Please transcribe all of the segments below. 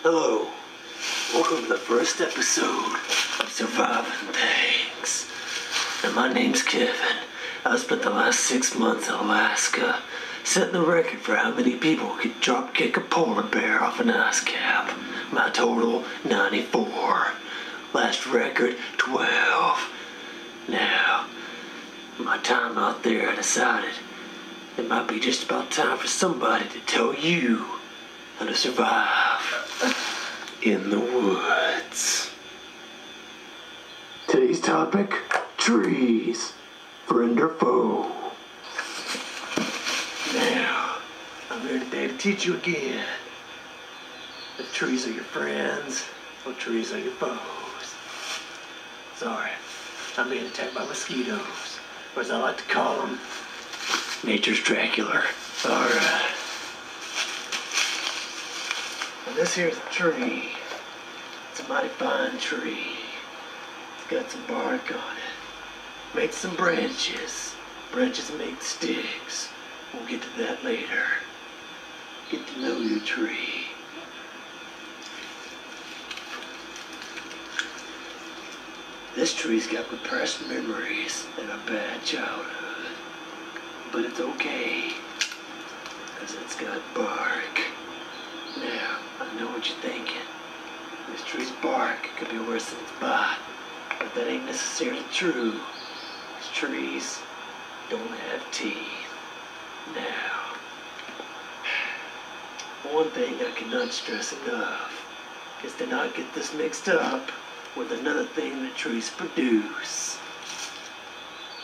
Hello, welcome to the first episode of Survivin Thangs. And my name's Kevin. I spent the last 6 months in Alaska, setting the record for how many people could drop kick a polar bear off an ice cap. My total, 94. Last record, 12. Now, my time out there, I decided it might be just about time for somebody to tell you how to survive in the woods. Today's topic, trees, friend or foe. Now, I'm here today to teach you again if trees are your friends or trees are your foes. Sorry, I'm being attacked by mosquitoes, or as I like to call them, nature's Dracula. Alright. And this here's a tree. It's a mighty fine tree. It's got some bark on it. Makes some branches. Branches make sticks. We'll get to that later. Get to know your tree. This tree's got repressed memories and a bad childhood. But it's okay, because it's got bark. Now, I know what you're thinking. This tree's bark could be worse than its bite, but that ain't necessarily true. These trees don't have teeth. Now, one thing I cannot stress enough is to not get this mixed up with another thing that trees produce.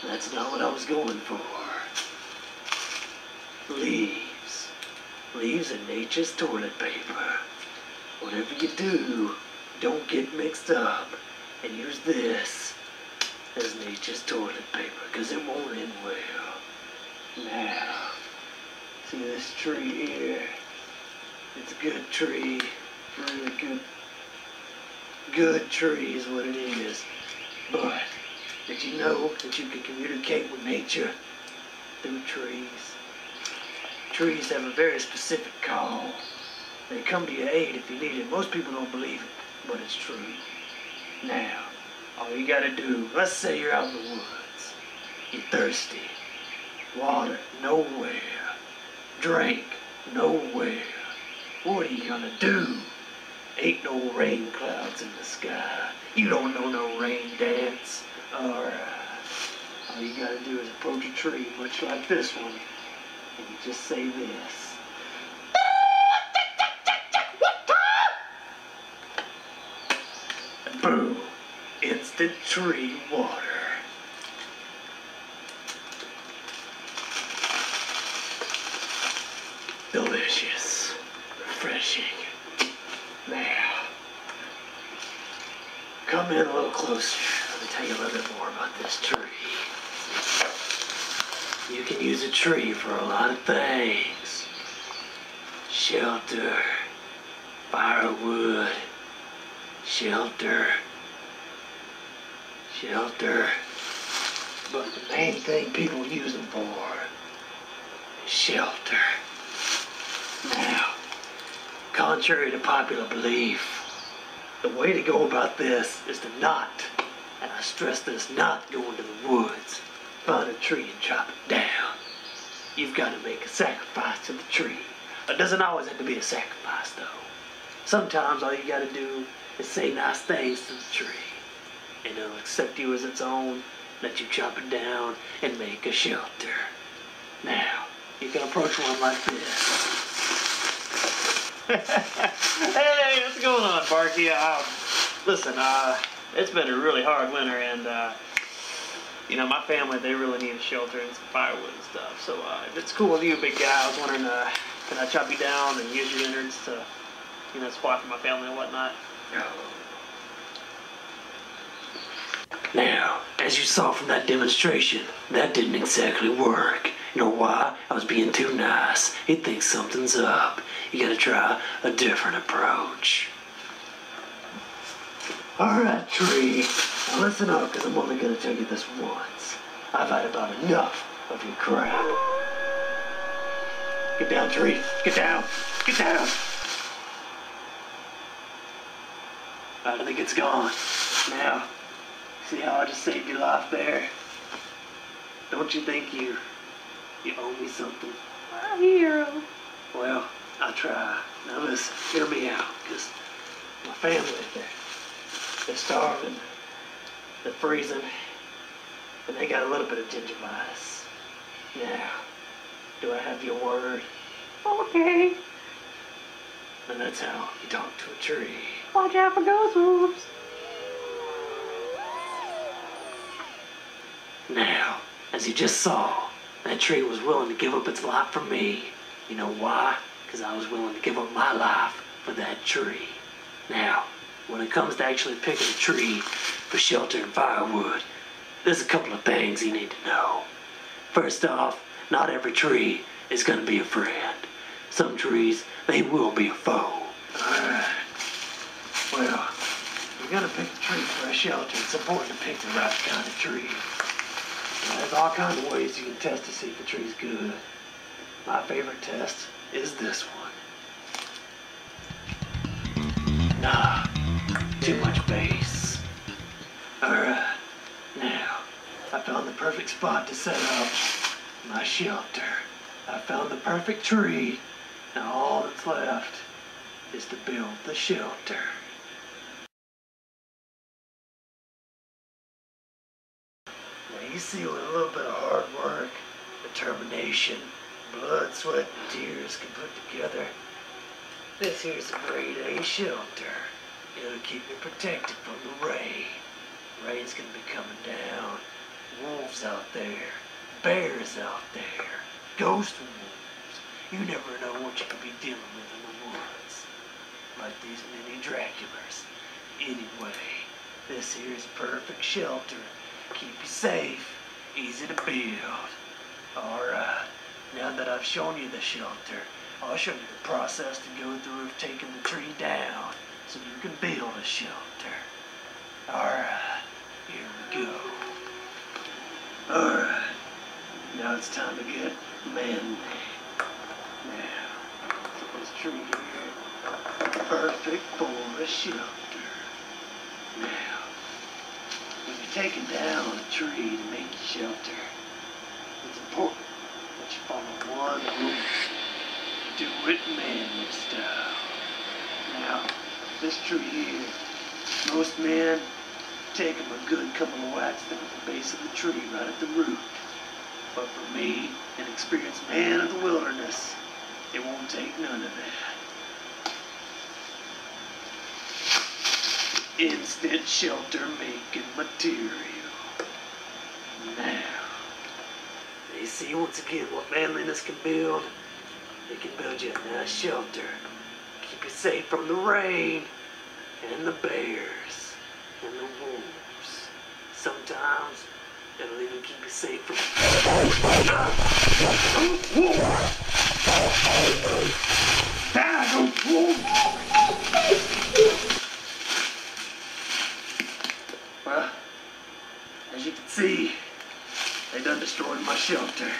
That's not what I was going for. Leaves. Leaves are nature's toilet paper. Whatever you do, don't get mixed up and use this as nature's toilet paper, because it won't end well. Now, see this tree here? It's a good tree. Really good tree is what it is. But did you know that you can communicate with nature through trees? Trees have a very specific call. They come to your aid if you need it. Most people don't believe it, but it's true. Now, all you gotta do, let's say you're out in the woods. You're thirsty. Water, nowhere. Drink, nowhere. What are you gonna do? Ain't no rain clouds in the sky. You don't know no rain dance. Alright. All you gotta do is approach a tree, much like this one, and you just say this. And boom. Instant tree water. Delicious. Refreshing. Now, come in a little closer. Let me tell you a little bit more about this tree. You can use a tree for a lot of things. Shelter, firewood, shelter. But the main thing people use them for is shelter. Now, contrary to popular belief, the way to go about this is to not, and I stress this, not go into the woods, find a tree and chop it down. You've got to make a sacrifice to the tree. It doesn't always have to be a sacrifice though. Sometimes all you got to do is say nice things to the tree, and it'll accept you as its own, let you chop it down, and make a shelter. Now, you can approach one like this. Hey, what's going on, Barky? Listen, it's been a really hard winter, and you know, my family, they really need a shelter and some firewood and stuff. So if it's cool with you, big guy, I was wondering, can I chop you down and use your innards to, you know, supply for my family and whatnot? Now, as you saw from that demonstration, that didn't exactly work. You know why? I was being too nice. He thinks something's up. You gotta try a different approach. Alright, tree. Now listen up, because I'm only gonna tell you this once. I've had about enough of your crap. Get down, tree. Get down. Get down. I think it's gone. Now, see how I just saved your life there? Don't you think you owe me something? My hero. Well, I'll try. Now listen, hear me out, because my family, they're starving, they're freezing, and they got a little bit of gingivitis. Now, do I have your word? Okay. And that's how you talk to a tree. Watch out for ghost wolves. Now, as you just saw, that tree was willing to give up its life for me. You know why? Because I was willing to give up my life for that tree. Now, when it comes to actually picking a tree for shelter and firewood, there's a couple of things you need to know. First off, not every tree is going to be a friend. Some trees, they will be a foe. Alright. Well, if you're going to pick a tree for a shelter, it's important to pick the right kind of tree. Now, there's all kinds of ways you can test to see if a tree's good. My favorite test is this one. Nah, too much bass. Alright, now, I found the perfect spot to set up my shelter. I found the perfect tree. Now all that's left is to build the shelter. Now you see what a little bit of hard work, determination, blood, sweat, and tears can put together. This here's a grade A shelter. It'll keep me protected from the rain. Rain's gonna be coming down. Wolves out there. Bears out there. Ghost wolves. You never know what you could be dealing with in the woods. Like these mini Draculas. Anyway, this here's perfect shelter. Keep you safe. Easy to build. Alright, now that I've shown you the shelter, I'll show you the process to go through of taking the tree down so you can build a shelter. Alright, here we go. Alright, now it's time to get manly. Now, this tree here, perfect for a shelter. Now, when you're taking down a tree to make a shelter, it's important that you follow one rule. Do it manly style. Now, this tree here, most men take them a good couple of whacks down at the base of the tree, right at the root. But for me, an experienced man of the wilderness, it won't take none of that. Instant shelter making material. Now, you see once again what manliness can build. It can build you a nice shelter. Keep you safe from the rain and the bears and the wolves. Sometimes it'll even keep you safe from Well, as you can see, they done destroyed my shelter.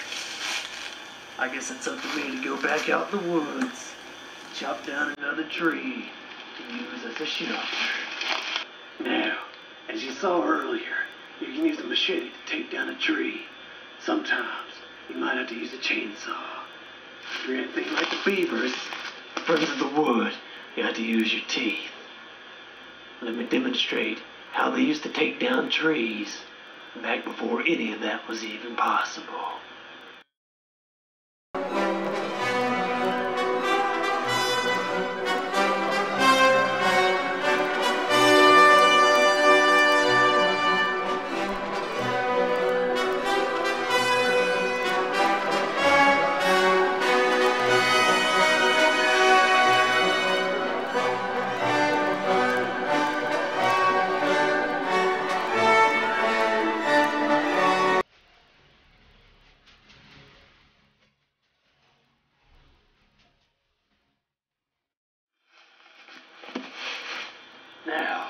I guess it's up to me to go back out in the woods, chop down another tree to use as a shelter. Now, as you saw earlier, you can use a machete to take down a tree. Sometimes you might have to use a chainsaw. If you're anything like the beavers, friends of the wood, you have to use your teeth. Let me demonstrate how they used to take down trees back before any of that was even possible. Now,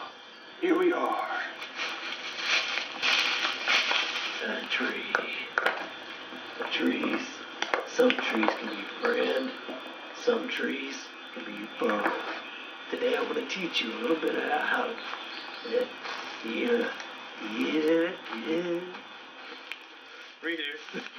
here we are. A tree. Trees. Some trees can be friend. Some trees can be foe. Today I'm going to teach you a little bit of how to... Yeah. Read here.